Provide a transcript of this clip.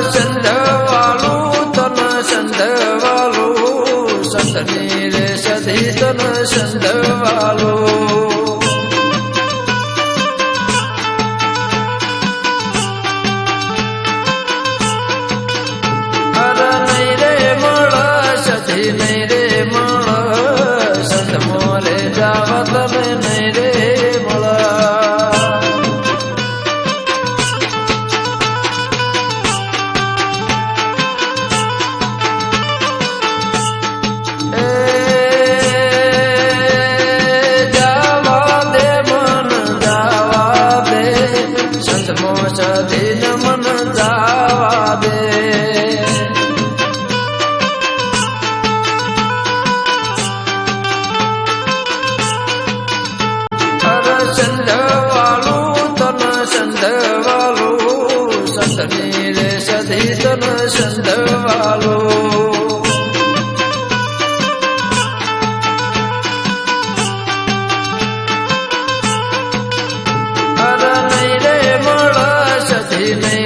સંધવાલું તન સંધવાલું સંતની રે સધી તન સંધવાલું અરે નહીં રે મળ સધી નહીં રે મળ સંત મોરે જાવા તમે નહીં રે મળ સધીન મન જાવા દે અરે સંધવાલું તન સંધવાલું સંતની રે સધી તન સંધવાલું અરે નહીં રે મળ સધી નહીં